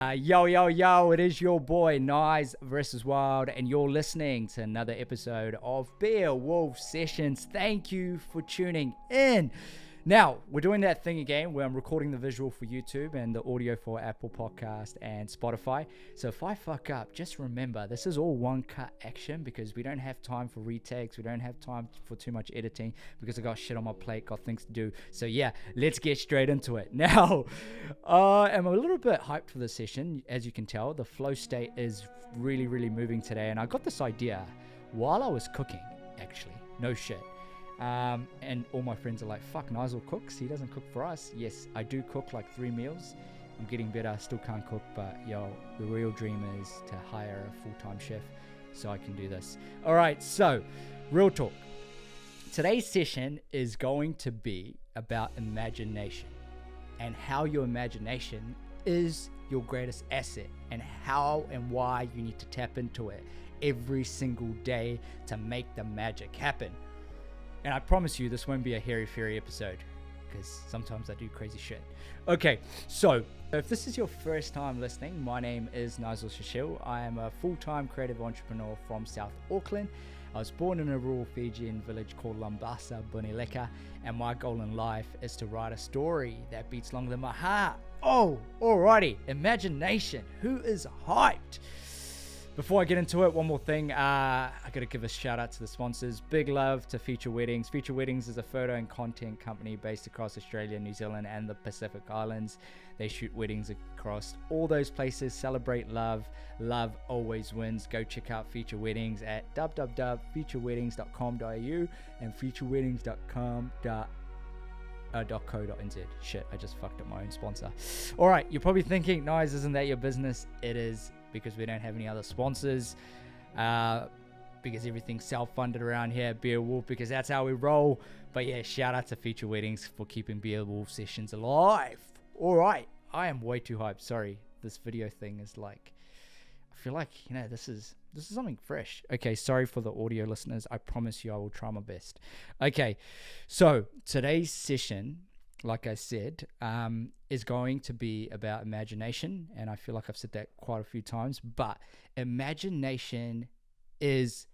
Yo, it is your boy Nayzel versus Wild, and you're listening to another episode of Beowulf Sessions. Thank you for tuning in. Now, we're doing that thing again where I'm recording the visual for YouTube and the audio for Apple Podcast and Spotify. So if I fuck up, just remember, this is all one cut action because we don't have time for retakes. We don't have time for too much editing because I got shit on my plate, got things to do. So yeah, let's get straight into it. Now, I'm a little bit hyped for this session. As you can tell, the flow state is really moving today. And I got this idea while I was cooking, actually. No shit. And all my friends are like, fuck, Nayzel cooks, he doesn't cook for us. Yes, I do cook like 3 meals. I'm getting better, I still can't cook, but yo, the real dream is to hire a full-time chef so I can do this. Alright, so, real talk. Today's session is going to be about imagination and how your imagination is your greatest asset and how and why you need to tap into it every single day to make the magic happen. And I promise you, this won't be a hairy-fairy episode, because sometimes I do crazy shit. Okay, so if this is your first time listening, my name is Nayzel Sushil. I am a full-time creative entrepreneur from South Auckland. I was born in a rural Fijian village called Lambasa, Bunileka, and my goal in life is to write a story that beats longer than my heart. Oh, alrighty, imagination. Who is hyped? Before I get into it, one more thing, I gotta give a shout out to the sponsors. Big love to Future Weddings. Future Weddings is a photo and content company based across Australia, New Zealand, and the Pacific Islands. They shoot weddings across all those places, celebrate love. Love always wins. Go check out Future Weddings at www.futureweddings.com.au and futureweddings.com.co.nz. Shit, I just fucked up my own sponsor. Alright, you're probably thinking, nice, isn't that your business? It is, because we don't have any other sponsors, because everything's self-funded around here at Beowulf, because that's how we roll. But yeah, shout out to Future Weddings for keeping Beowulf Sessions alive. Alright, I am way too hyped. Sorry, this video thing is like, I feel like, this is something fresh. Okay, sorry for the audio listeners. I promise you I will try my best. Okay, so today's session, like I said, is going to be about imagination. And I feel like I've said that quite a few times, but imagination is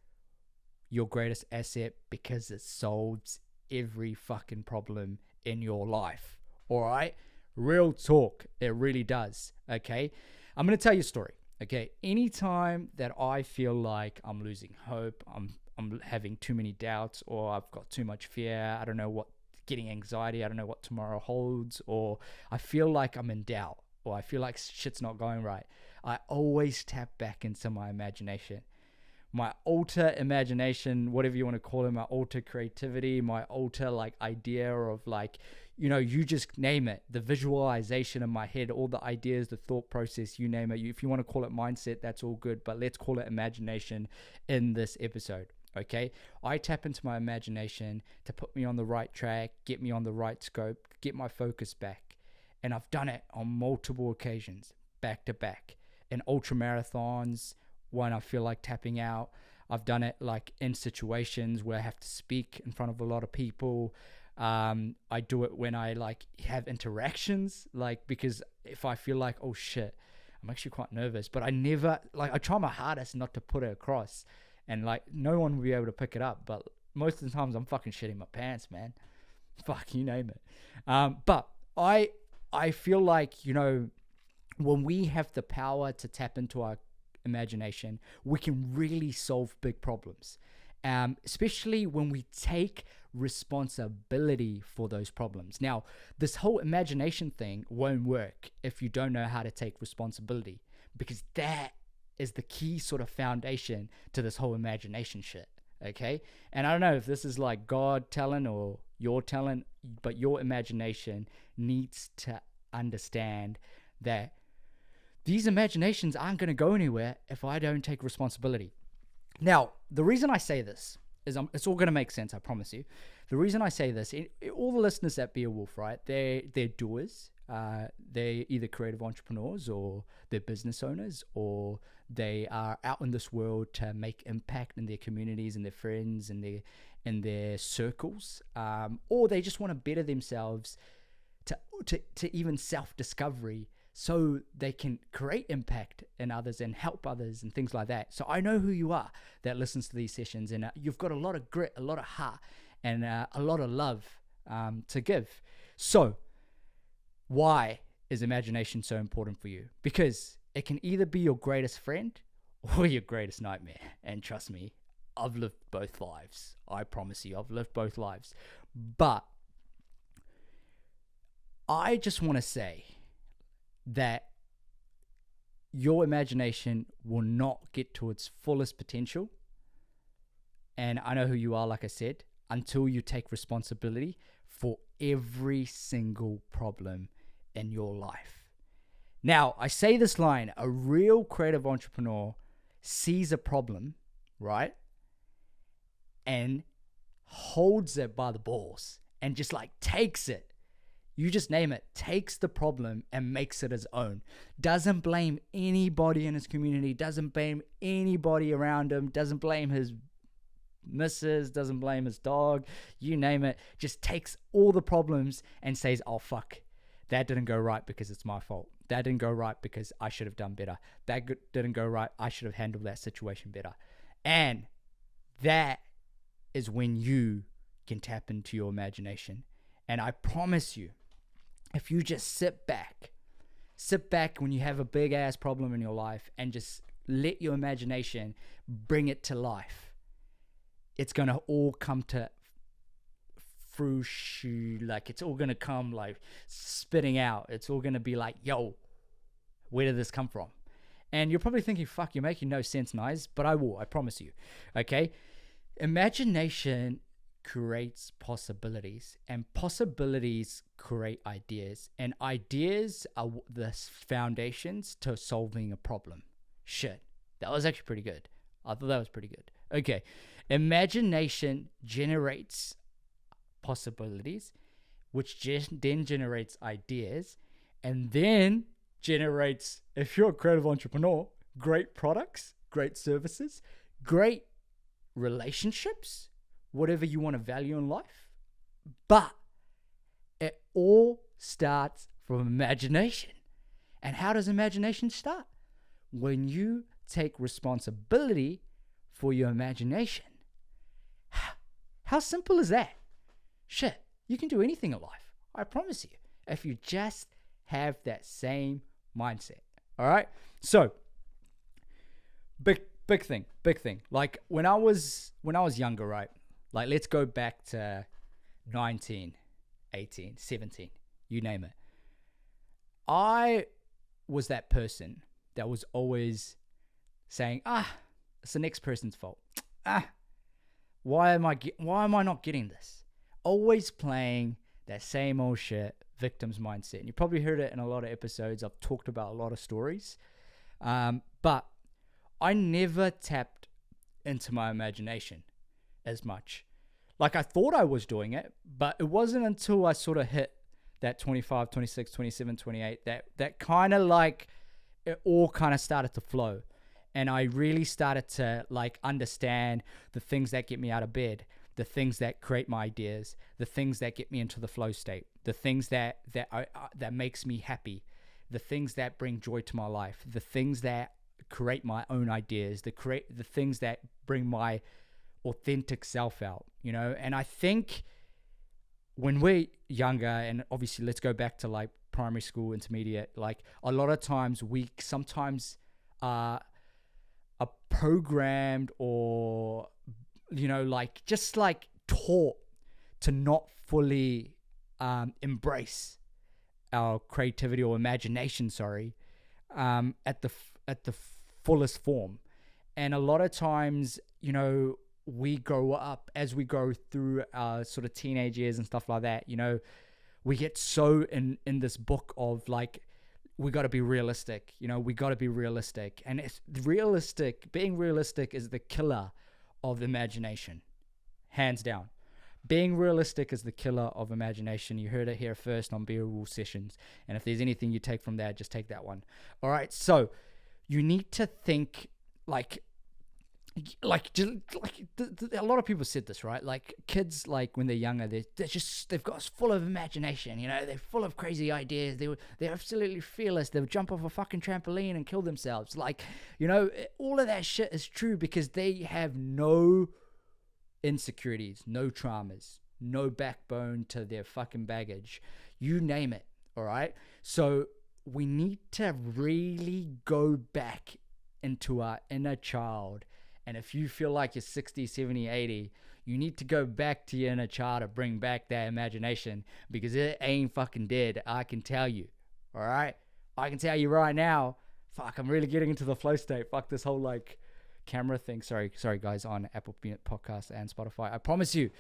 your greatest asset because it solves every fucking problem in your life. All right? Real talk. It really does. Okay? I'm going to tell you a story. Okay? Anytime that I feel like I'm losing hope, I'm having too many doubts, or I've got too much fear, I don't know what, getting anxiety, I don't know what tomorrow holds, or I feel like I'm in doubt, or I feel like shit's not going right, I always tap back into my imagination. My alter imagination, whatever you want to call it, my alter creativity, my alter idea of you just name it, the visualization in my head, all the ideas, the thought process, you name it. If you want to call it mindset, that's all good, but let's call it imagination in this episode. Okay, I tap into my imagination to put me on the right track, get me on the right scope, get my focus back. And I've done it on multiple occasions, back to back. In ultra marathons, when I feel like tapping out. I've done it in situations where I have to speak in front of a lot of people. I do it when I have interactions, because if I feel like, oh shit, I'm actually quite nervous, but I never, I try my hardest not to put it across. And no one will be able to pick it up, but most of the times I'm fucking shitting my pants, man. Fuck, you name it. But I feel like, when we have the power to tap into our imagination, we can really solve big problems. Especially when we take responsibility for those problems. Now, this whole imagination thing won't work if you don't know how to take responsibility, because that is the key sort of foundation to this whole imagination shit. Okay? And I don't know if this is God talent or your talent, but your imagination needs to understand that these imaginations aren't going to go anywhere if I don't take responsibility. Now, the reason I say this is it's all going to make sense, I promise you. The reason I say this, all the listeners at Beowulf, right, they're doers. They're either creative entrepreneurs, or they're business owners, or they are out in this world to make impact in their communities and their friends and their circles, or they just want to better themselves to even self-discovery so they can create impact in others and help others and things like that. So I know who you are that listens to these sessions, and you've got a lot of grit, a lot of heart, and a lot of love to give. So why is imagination so important for you? Because it can either be your greatest friend or your greatest nightmare. And trust me, I've lived both lives. I promise you, I've lived both lives. But I just want to say that your imagination will not get to its fullest potential. And I know who you are, like I said, until you take responsibility for every single problem in your life. Now, I say this line, a real creative entrepreneur sees a problem, right? And holds it by the balls and just like takes it. You just name it, takes the problem and makes it his own. Doesn't blame anybody in his community, doesn't blame anybody around him, doesn't blame his missus, doesn't blame his dog, you name it. Just takes all the problems and says, oh fuck, that didn't go right because it's my fault. That didn't go right because I should have done better. That didn't go right, I should have handled that situation better. And that is when you can tap into your imagination. And I promise you, if you just sit back when you have a big ass problem in your life and just let your imagination bring it to life, it's going to all come to fruition. Like it's all going to come like spitting out. It's all going to be like, yo, where did this come from? And you're probably thinking, fuck, you're making no sense, Nayz, but I promise you. Okay. Imagination creates possibilities, and possibilities create ideas, and ideas are the foundations to solving a problem. Shit, that was actually pretty good. I thought that was pretty good. Okay, imagination generates possibilities, which then generates ideas, and then generates, if you're a creative entrepreneur, great products, great services, great relationships, whatever you want to value in life. But it all starts from imagination. And how does imagination start? When you take responsibility for your imagination. How simple is that? Shit, you can do anything in life. I promise you. If you just have that same mindset. All right? So, big thing. Like when I was younger, right? Like let's go back to 19, 18, 17, you name it. I was that person that was always saying, it's the next person's fault. Why am I not getting this? Always playing that same old shit, victim's mindset. And you probably heard it in a lot of episodes. I've talked about a lot of stories. But I never tapped into my imagination as much. Like I thought I was doing it, but it wasn't until I sort of hit that 25, 26, 27, 28 that kind of like it all kind of started to flow. And I really started to like understand the things that get me out of bed, the things that create my ideas, the things that get me into the flow state, the things that makes me happy, the things that bring joy to my life, the things that create my own ideas, the things that bring my authentic self out, you know. And I think when we're younger, and obviously let's go back to like primary school, intermediate, like a lot of times we sometimes are programmed or, you know, like just like taught to not fully embrace our creativity or imagination, at the fullest form. And a lot of times, you know, we grow up, as we go through our sort of teenage years and stuff like that, you know, we get so in this book of like, we got to be realistic, you know, we got to be realistic. And it's realistic, being realistic is the killer of imagination, hands down. Being realistic is the killer of imagination. You heard it here first on Beer Rule Sessions. And if there's anything you take from that, just take that one. All right, so you need to think like, like just like a lot of people said this, right? Like kids, like when they're younger, they've got full of imagination, you know, they're full of crazy ideas. They're absolutely fearless. They'll jump off a fucking trampoline and kill themselves. Like, you know, all of that shit is true because they have no insecurities, no traumas, no backbone to their fucking baggage. You name it. All right. So we need to really go back into our inner child. And if you feel like you're 60, 70, 80, you need to go back to your inner child to bring back that imagination because it ain't fucking dead. I can tell you. All right. I can tell you right now. Fuck, I'm really getting into the flow state. Fuck this whole like camera thing. Sorry guys, on Apple Podcast and Spotify. I promise you,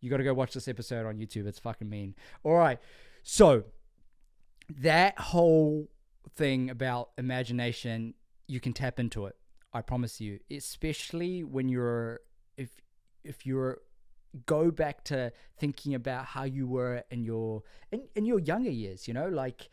you got to go watch this episode on YouTube. It's fucking mean. All right. So that whole thing about imagination, you can tap into it. I promise you, especially when if you're go back to thinking about how you were in your younger years, you know, like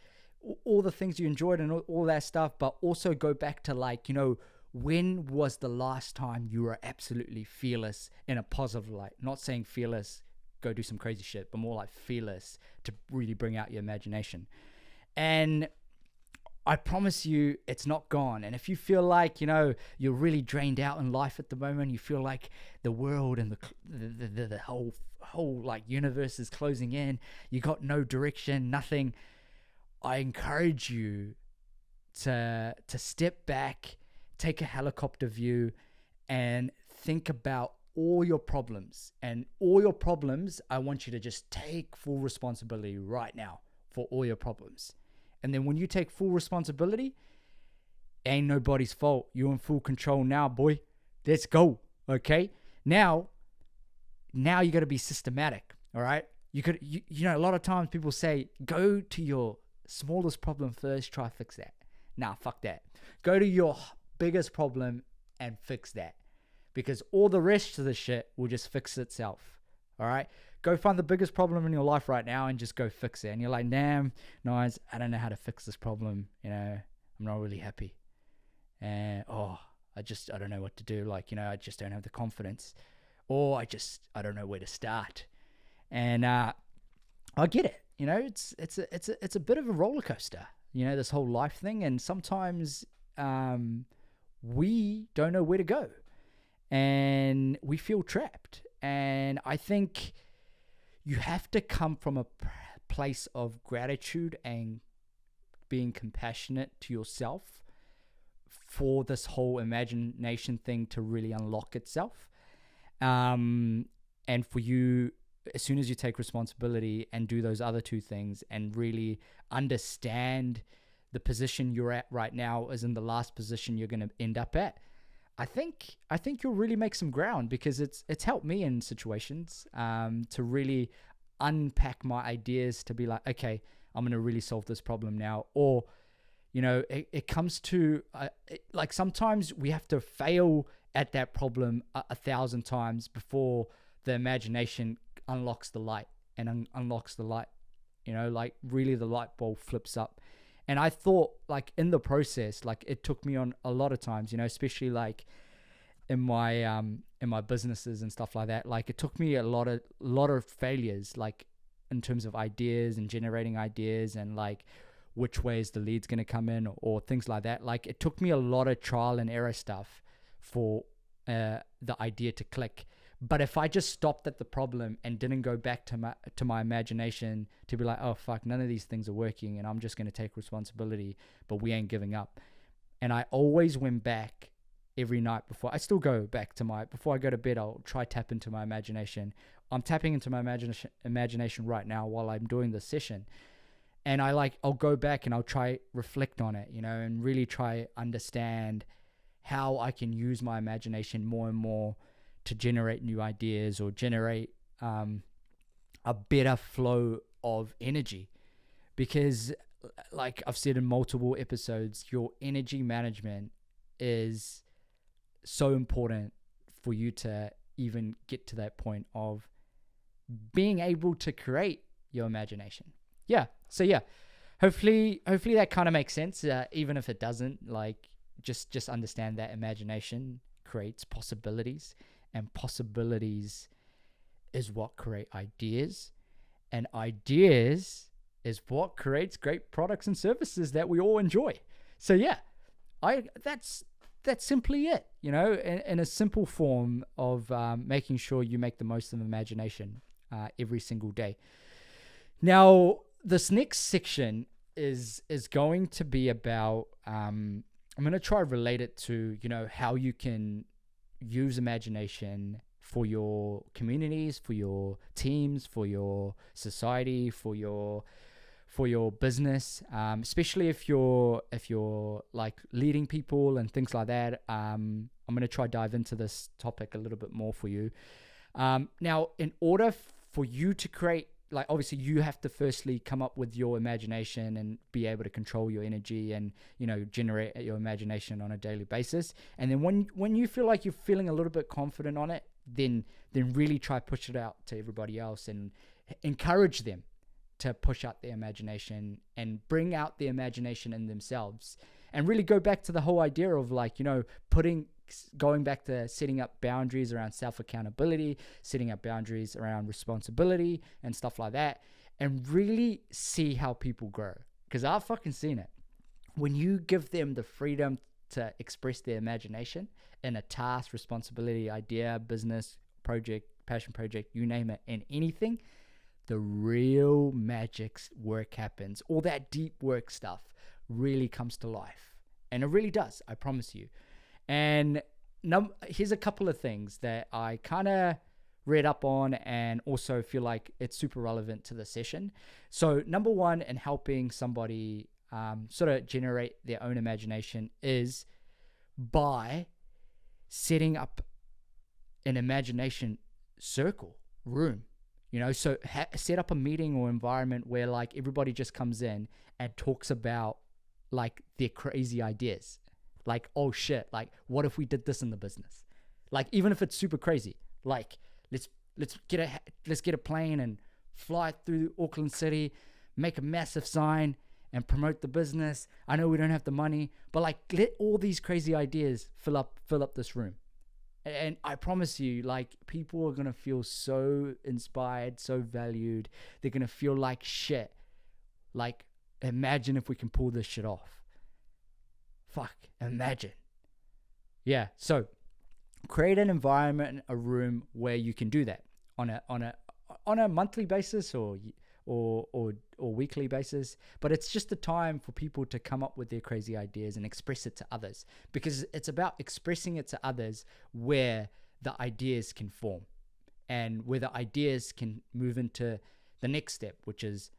all the things you enjoyed and all that stuff, but also go back to like, you know, when was the last time you were absolutely fearless in a positive light? Not saying fearless, go do some crazy shit, but more like fearless to really bring out your imagination. And I promise you it's not gone. And if you feel like, you know, you're really drained out in life at the moment, you feel like the world and the whole like universe is closing in, you got no direction, nothing, I encourage you to step back, take a helicopter view and think about all your problems. And all your problems, I want you to just take full responsibility right now for all your problems. And then when you take full responsibility, ain't nobody's fault. You're in full control now, boy. Let's go. Okay. Now you got to be systematic. All right. You know, a lot of times people say, go to your smallest problem first, try fix that. Nah, fuck that. Go to your biggest problem and fix that, because all the rest of the shit will just fix itself. All right. Go find the biggest problem in your life right now and just go fix it. And you're like, damn, Nayz, I don't know how to fix this problem. You know, I'm not really happy. And, I don't know what to do. Like, you know, I just don't have the confidence. Or I don't know where to start. And I get it. You know, it's a bit of a roller coaster, you know, this whole life thing. And sometimes we don't know where to go. And we feel trapped. And I think you have to come from a place of gratitude and being compassionate to yourself for this whole imagination thing to really unlock itself. And for you, as soon as you take responsibility and do those other two things and really understand the position you're at right now isn't the last position you're going to end up at, I think you'll really make some ground, because it's helped me in situations to really unpack my ideas, to be like, okay, I'm going to really solve this problem now. Or, you know, it comes to like sometimes we have to fail at that problem 1,000 times before the imagination unlocks the light and unlocks the light, you know, like really the light bulb flips up. And I thought, like, in the process, like, it took me on a lot of times, you know, especially like in my businesses and stuff like that. Like, it took me a lot of failures, like in terms of ideas and generating ideas and like which way is the leads going to come in or things like that. Like, it took me a lot of trial and error stuff for the idea to click. But if I just stopped at the problem and didn't go back to my imagination to be like, oh fuck, none of these things are working and I'm just going to take responsibility, but we ain't giving up. And I always went back every night before. I still go back to before I go to bed, I'll try tap into my imagination. I'm tapping into my imagination right now while I'm doing this session. And I'll go back and I'll try reflect on it, you know, and really try understand how I can use my imagination more and more to generate new ideas or generate a better flow of energy. Because like I've said in multiple episodes, your energy management is so important for you to even get to that point of being able to create your imagination. Yeah. So yeah, hopefully that kind of makes sense. Even if it doesn't, like just understand that imagination creates possibilities, and possibilities is what create ideas, and ideas is what creates great products and services that we all enjoy. So yeah, that's simply it, in a simple form of making sure you make the most of imagination every single day. Now, this next section is going to be about, I'm going to try to relate it to, how you can use imagination for your communities, for your teams, for your society, for your business, especially if you're like leading people and things like that. I'm going to try to dive into this topic a little bit more for you. Now, in order for you to create, like, obviously you have to firstly come up with your imagination and be able to control your energy and, generate your imagination on a daily basis. And then when you feel like you're feeling a little bit confident on it, then really try push it out to everybody else and encourage them to push out their imagination and bring out the imagination in themselves, and really go back to the whole idea of, like, going back to setting up boundaries around self-accountability, setting up boundaries around responsibility and stuff like that, and really see how people grow. Because I've fucking seen it. When you give them the freedom to express their imagination in a task, responsibility, idea, business, project, passion project, you name it, in anything, the real magic work happens. All that deep work stuff really comes to life. And it really does, I promise you. And here's a couple of things that I kind of read up on and also feel like it's super relevant to the session. So number one, in helping somebody sort of generate their own imagination, is by setting up an imagination circle, room. So set up a meeting or environment where, like, everybody just comes in and talks about, like, their crazy ideas. Like, oh shit, like, what if we did this in the business? Like, even if it's super crazy, like, let's get a plane and fly through Auckland City, make a massive sign and promote the business. I know we don't have the money, but, like, let all these crazy ideas fill up this room. And I promise you, like, people are going to feel so inspired, so valued. They're going to feel like shit. Like, imagine if we can pull this shit off. Fuck, imagine. Yeah, so create an environment, a room where you can do that on a monthly basis or weekly basis, but it's just a time for people to come up with their crazy ideas and express it to others, because it's about expressing it to others where the ideas can form and where the ideas can move into the next step, which is,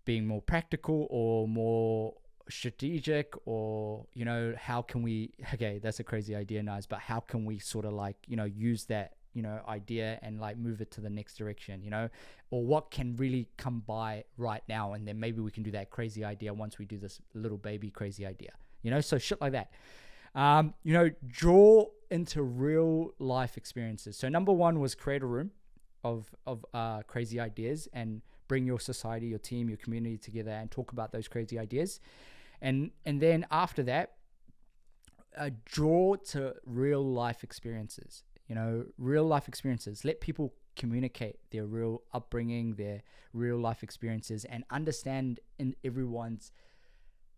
being more practical or more strategic, or, how can we, okay, that's a crazy idea, nice, but how can we sort of, like, use that idea and, like, move it to the next direction, or what can really come by right now, and then maybe we can do that crazy idea once we do this little baby crazy idea, so shit like that. Draw into real life experiences. So number one was create a room of crazy ideas and bring your society, your team, your community together and talk about those crazy ideas. And then after that, draw to real life experiences. Real life experiences. Let people communicate their real upbringing, their real life experiences, and understand in everyone's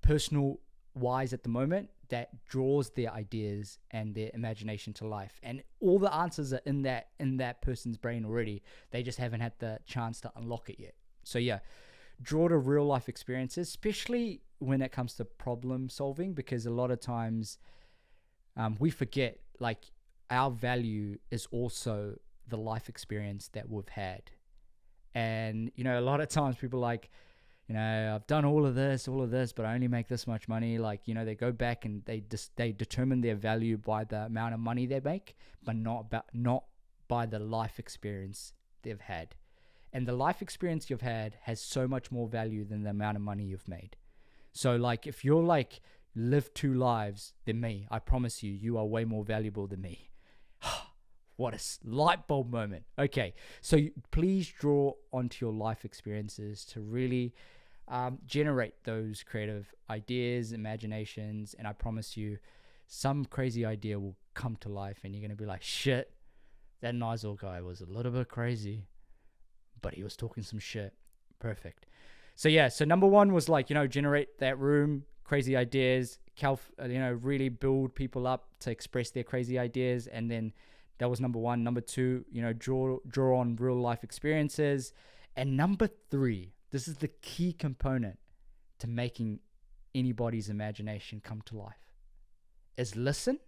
personal whys at the moment that draws their ideas and their imagination to life. And all the answers are in that person's brain already. They just haven't had the chance to unlock it yet. So yeah, draw to real life experiences, especially when it comes to problem solving, because a lot of times we forget, like, our value is also the life experience that we've had. And, a lot of times people are like, I've done all of this, but I only make this much money. Like, they go back and they determine their value by the amount of money they make, but not by the life experience they've had. And the life experience you've had has so much more value than the amount of money you've made. So, like, if you're, like, live 2 lives than me, I promise you, you are way more valuable than me. What a light bulb moment. Okay, so please draw onto your life experiences to really generate those creative ideas, imaginations, and I promise you, some crazy idea will come to life and you're going to be like, shit, that Nayzel guy was a little bit crazy, but he was talking some shit. Perfect. So yeah, so number one was like, generate that room, crazy ideas, really build people up to express their crazy ideas. And then that was number one. Number two, draw on real life experiences. And number three, this is the key component to making anybody's imagination come to life, is listen.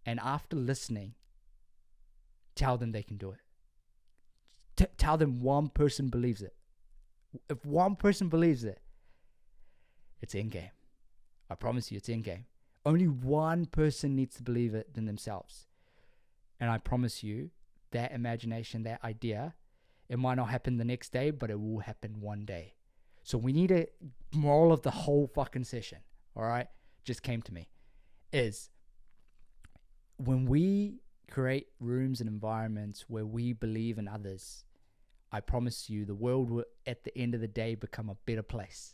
And after listening, tell them they can do it. Tell them one person believes it. If one person believes it, it's in game. I promise you, it's in game. Only one person needs to believe it than themselves. And I promise you, that imagination, that idea, it might not happen the next day, but it will happen one day. So we need a moral of the whole fucking session, all right? Just came to me, is when we create rooms and environments where we believe in others, I promise you the world will, at the end of the day, become a better place.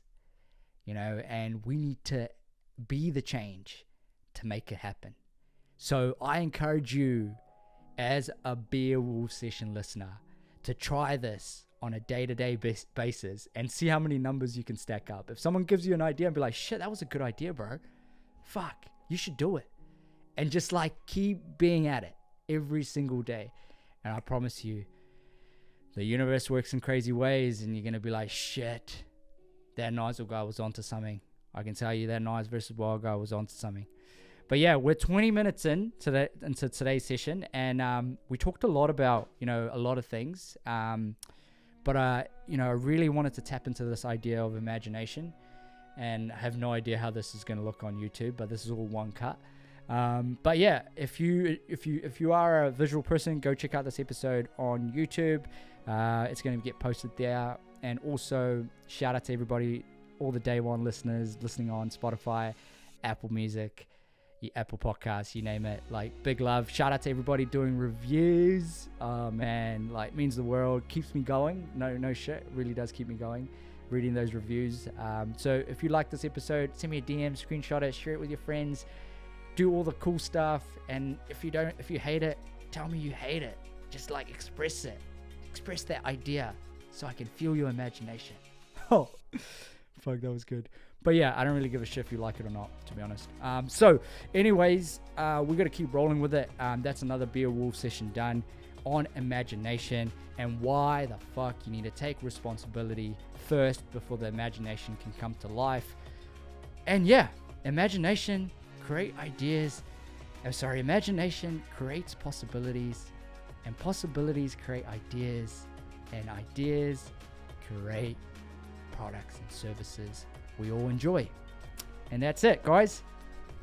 And we need to be the change to make it happen. So I encourage you, as a Beowulf Session listener, to try this on a day-to-day basis and see how many numbers you can stack up. If someone gives you an idea and be like, shit, that was a good idea, bro. Fuck, you should do it. And just like keep being at it every single day. And I promise you, the universe works in crazy ways, and you're going to be like, shit, that Nayzel guy was onto something. I can tell you that Nayzel versus Wild guy was onto something. But yeah, we're 20 minutes into today's session, and we talked a lot about, a lot of things. But I really wanted to tap into this idea of imagination, and I have no idea how this is going to look on YouTube, but this is all one cut. But yeah, if you are a visual person, go check out this episode on YouTube. It's going to get posted there. And also shout out to everybody, all the day one listeners listening on Spotify, Apple Music, Apple Podcasts, you name it. Like, big love. Shout out to everybody doing reviews. Oh man, like, means the world. Keeps me going. No shit, really does keep me going, reading those reviews. So if you like this episode, send me a DM, screenshot it, share it with your friends, do all the cool stuff. And if you hate it, tell me you hate it. Just like express that idea so I can feel your imagination. Oh, fuck, that was good. But yeah, I don't really give a shit if you like it or not, to be honest. So anyways, we got to keep rolling with it. That's another Beowulf session done on imagination and why the fuck you need to take responsibility first before the imagination can come to life. And yeah, imagination creates possibilities, and possibilities create ideas, and ideas create products and services we all enjoy. And that's it, guys.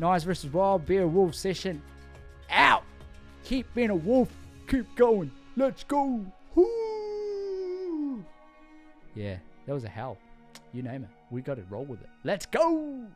Nayzel versus Wild Beowulf session out. Keep being a wolf. Keep going. Let's go. Woo! Yeah, that was a hell. You name it. We got to roll with it. Let's go.